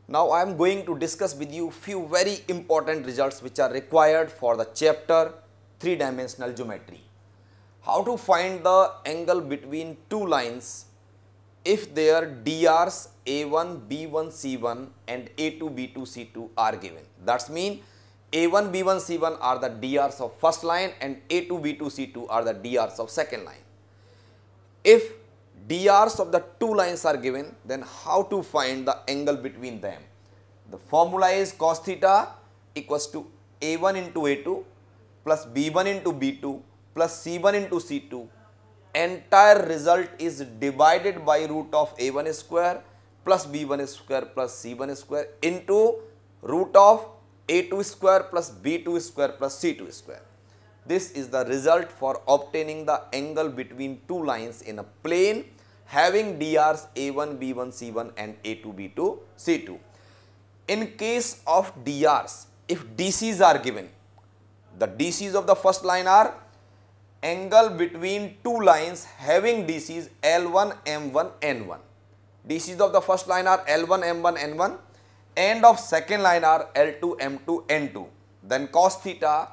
Now I am going to discuss with you few very important results which are required for the chapter 3-dimensional geometry. How to find the angle between two lines if their DRs A1, B1, C1 and A2, B2, C2 are given. That's mean A1, B1, C1 are the DRs of first line and A2, B2, C2 are the DRs of second line. If DRs of the two lines are given, then how to find the angle between them? The formula is cos theta equals to A1 into A2 plus B1 into B2 plus C1 into C2. Entire result is divided by root of A1 square plus B1 square plus C1 square into root of A2 square plus B2 square plus C2 square. This is the result for obtaining the angle between two lines in a plane having DRs A1, B1, C1 and A2, B2, C2. In case of DRs, if DCs are given, the DCs of the first line are angle between two lines having DCs L1, M1, N1. DCs of the first line are L1, M1, N1 and of second line are L2, M2, N2. Then cos theta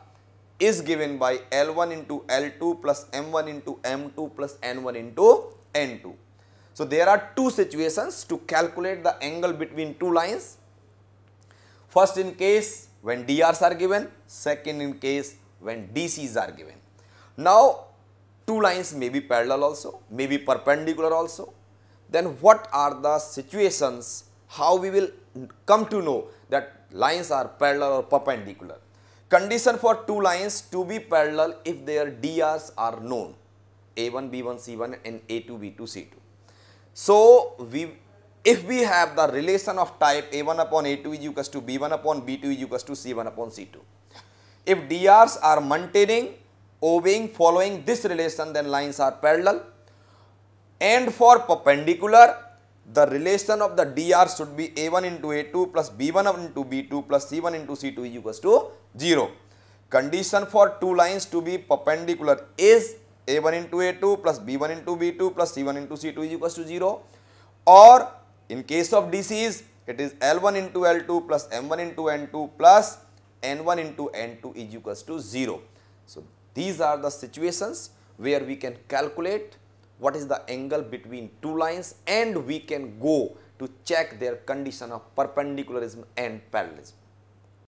is given by L1 into L2 plus M1 into M2 plus N1 into N2. So there are two situations to calculate the angle between two lines. First in case when DRs are given, second in case when DCs are given. Now two lines may be parallel also, may be perpendicular also. Then what are the situations, how we will come to know that lines are parallel or perpendicular? Condition for two lines to be parallel if their DRs are known, A1, B1, C1 and A2, B2, C2. So if we have the relation of type A1 upon A2 is equals to B1 upon B2 is equals to C1 upon C2. If DRs are maintaining, obeying, following this relation, then lines are parallel. And for perpendicular, the relation of the DR should be A1 into A2 plus B1 into B2 plus C1 into C2 is equals to 0. Condition for two lines to be perpendicular is A1 into A2 plus B1 into B2 plus C1 into C2 is equals to 0. Or in case of DCs, it is L1 into L2 plus M1 into N2 plus N1 into N2 is equals to 0. So these are the situations where we can calculate what is the angle between two lines and we can go to check their condition of perpendicularism and parallelism.